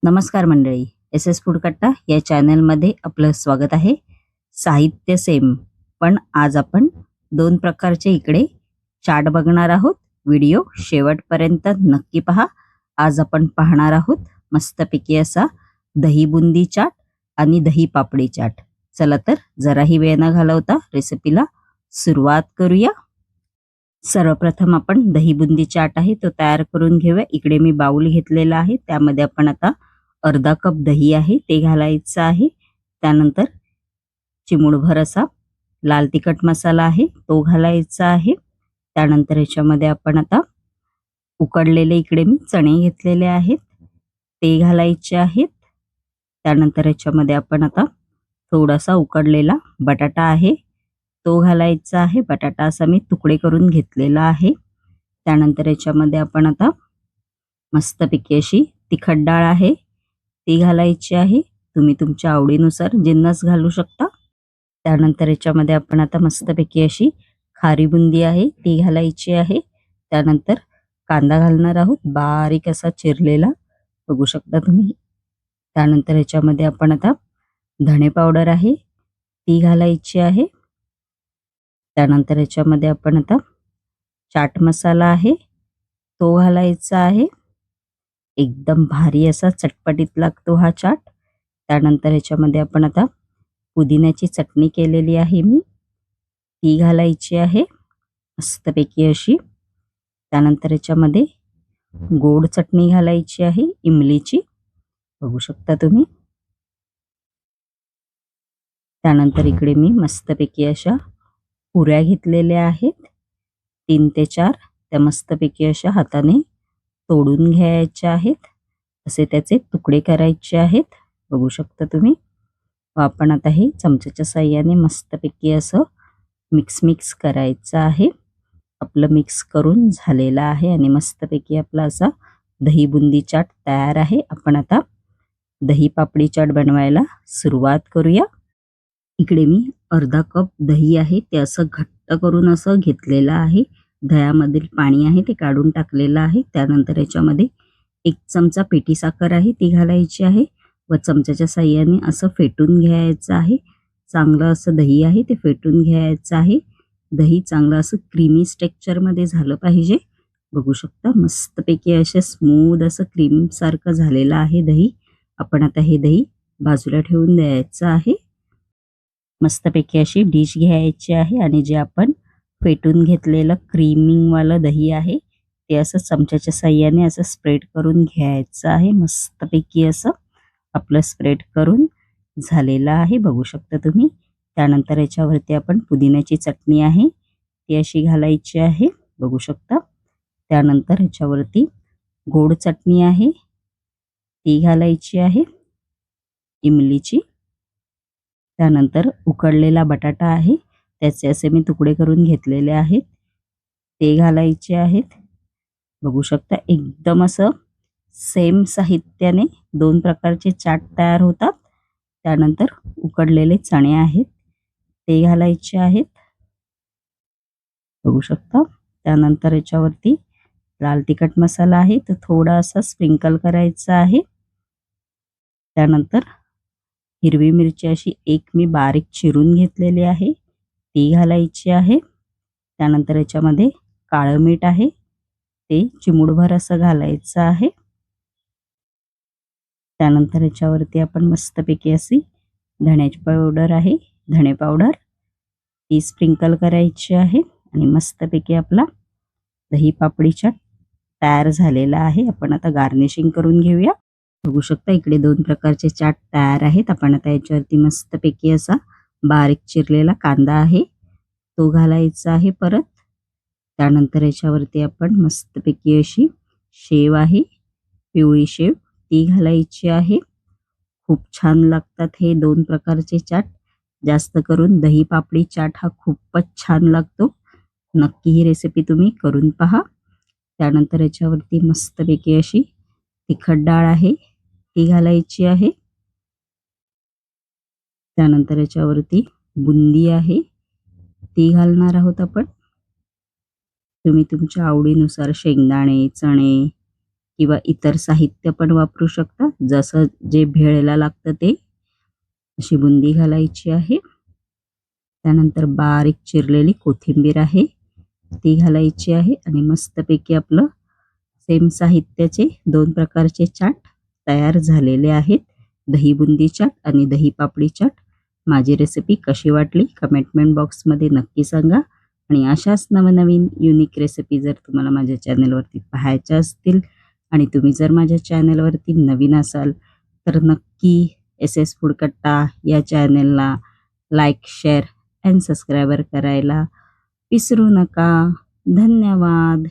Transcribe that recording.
नमस्कार मंडळी, S S food कट्टा या चॅनलमध्ये आपलं स्वागत आहे. साहित्य सेम, पण आज आपण दोन प्रकारचे इकडे चाट बघणार आहोत. व्हिडिओ शेवटपर्यंत नक्की पहा. आज आपण पाहणार आहोत मस्तपैकी असा दही बुंदी चाट आणि दही पापडी चाट. चला तर जराही वेळ न घालवता रेसिपीला सुरुवात करूया. सर्वप्रथम आपण दही बुंदी चाट आहे तो तयार करून घेऊया. इकडे मी बाउल घेतलेला आहे, त्यामध्ये आपण आता अर्धा कप दही आहे ते घालायचं आहे. त्यानंतर चिमूटभर असा लाल तिखट मसाला आहे तो घालायचा आहे. त्यानंतर याच्यामध्ये आपण आता उकडलेले इकडे मी चणे घेतलेले आहेत ते घालायचे आहेत. त्यानंतर याच्यामध्ये आपण आता थोडासा उकडलेला बटाटा आहे तो घालायचा आहे. बटाटा असा मी तुकडे करून घेतलेला आहे. त्यानंतर याच्यामध्ये आपण आता मस्तपैकी अशी तिखट डाळ आहे ती घालायची आहे. तुम्ही तुमच्या आवडीनुसार जिन्नस घालू शकता. त्यानंतर याच्यामध्ये आपण आता मस्तपैकी अशी खारी बुंदी आहे ती घालायची आहे. त्यानंतर कांदा घालणार आहोत बारीक असा चिरलेला, बघू शकता तुम्ही. त्यानंतर याच्यामध्ये आपण आता धणे पावडर आहे ती घालायची आहे. त्यानंतर याच्यामध्ये आपण आता चाट मसाला आहे तो घालायचा आहे. एकदम भारी असा चटपटीत लागतो हा चाट. त्यानंतर याच्यामध्ये आपण आता पुदिन्याची चटणी केलेली आहे मी ती घालायची आहे मस्तपैकी अशी. त्यानंतर याच्यामध्ये गोड चटणी घालायची आहे इमलीची, बघू शकता तुम्ही. त्यानंतर इकडे मी मस्तपैकी अशा पुऱ्या घेतलेल्या आहेत 3 ते 4. त्या मस्तपैकी अशा हाताने तोडून घ्यायच्या आहेत. असे त्याचे तुकडे करायचे आहेत, बघू शकता तुम्ही. आपण आता हे चमच्याच्या साहाय्याने मस्तपैकी असं मिक्स करायचं आहे. आपलं मिक्स करून झालेलं आहे आणि मस्तपैकी आपला असा दही बुंदी चाट तयार आहे. आपण आता दही पापडी चाट बनवायला सुरुवात करूया. इकडे मी अर्धा कप दही आहे ते असं घट्ट करून असं घेतलेलं आहे. दह्यामधील पाणी आहे ते काढून टाकलेलं आहे. त्यानंतर याच्यामध्ये 1 चमचा पिठी साखर आहे ती घालायची आहे व चमच्याच्या साहाय्याने असं फेटून घ्यायचं आहे. चांगलं असं दही आहे ते फेटून घ्यायचं आहे. दही चांगलं असं क्रीमी टेक्स्चरमध्ये झालं पाहिजे, बघू शकता. मस्तपैकी असे स्मूथ असं क्रीम सारखं झालेलं आहे दही. आपण आता हे दही बाजूला ठेवून द्यायचं आहे. मस्तपैकी अशी डिश घ्यायची आहे आणि जे आपण फेटून घेतलेलं क्रीमिंगवालं दही आहे ते असं चमच्याच्या साहाय्याने असं स्प्रेड करून घ्यायचं आहे. मस्तपैकी असं आपलं स्प्रेड करून झालेलं आहे, बघू शकता तुम्ही. त्यानंतर याच्यावरती आपण पुदिन्याची चटणी आहे ती अशी घालायची आहे, बघू शकता. त्यानंतर याच्यावरती गोड चटणी आहे ती घालायची आहे इमलीची. त्यानंतर उकडलेला बटाटा आहे त्याचे असे मी तुकडे करून घेतलेले आहेत ते घालायचे आहेत, बघू शकता. एकदम असं सेम साहित्याने 2 प्रकारचे चाट तयार होतात. त्यानंतर उकडलेले चणे आहेत ते घालायचे आहेत, बघू शकता. त्यानंतर याच्यावरती लाल तिखट मसाला आहे तो थोडासा स्प्रिंकल करायचा आहे. त्यानंतर हिरवी मिरची अशी 1 मी बारीक चिरून घेतलेली आहे ती घालायची आहे. त्यानंतर याच्यामध्ये काळं मीठ आहे ते चिमूटभर असं घालायचं आहे. त्यानंतर याच्यावरती आपण मस्तपैकी अशी धण्याची पावडर आहे, धणे पावडर ती स्प्रिंकल करायची आहे आणि मस्तपैकी आपला दही पापडी चाट तयार झालेला आहे. आपण आता गार्निशिंग करून घेऊया. बघू शकता इकडे 2 प्रकारचे चाट तयार आहेत. आपण आता याच्यावरती मस्तपैकी असा बारीक चिरलेला कांदा आहे तो घालायचा आहे परत. त्यानंतर याच्यावरती आपण मस्तपैकी अशी शेव आहे, पिवळी शेव ती घालायची आहे. खूप छान लागतात हे 2 प्रकारचे चाट. जास्त करून दही पापडी चाट हा खूपच छान लागतो. नक्की ही रेसिपी तुम्ही करून पहा. त्यानंतर याच्यावरती मस्तपैकी अशी तिखट डाळ आहे ती घालायची आहे. त्यानंतर याच्यावरती बुंदी आहे ती घालणार आहोत आपण. तुम्ही तुमच्या आवडीनुसार शेंगदाणे, चणे किंवा इतर साहित्य पण वापरू शकता. जसं जे भेळला लागतं ते. अशी बुंदी घालायची आहे. त्यानंतर बारीक चिरलेली कोथिंबीर आहे, ती घालायची आहे आणि मस्तपैकी आपलं सेम साहित्याचे 2 प्रकारचे चाट तयार झालेले आहेत. दही बुंदी चाट आणि दही पापडी चाट. माझी रेसिपी कशी वाटली कमेंट बॉक्समध्ये नक्की सांगा आणि अशाच नवनवीन युनिक रेसिपी जर तुम्हाला माझ्या चॅनलवरती पाहायच्या असतील आणि तुम्ही जर माझ्या चॅनलवरती नवीन असाल तर नक्की SS फूड कट्टा या चॅनलला लाईक, शेअर अँड सबस्क्राईबर करायला विसरू नका. धन्यवाद.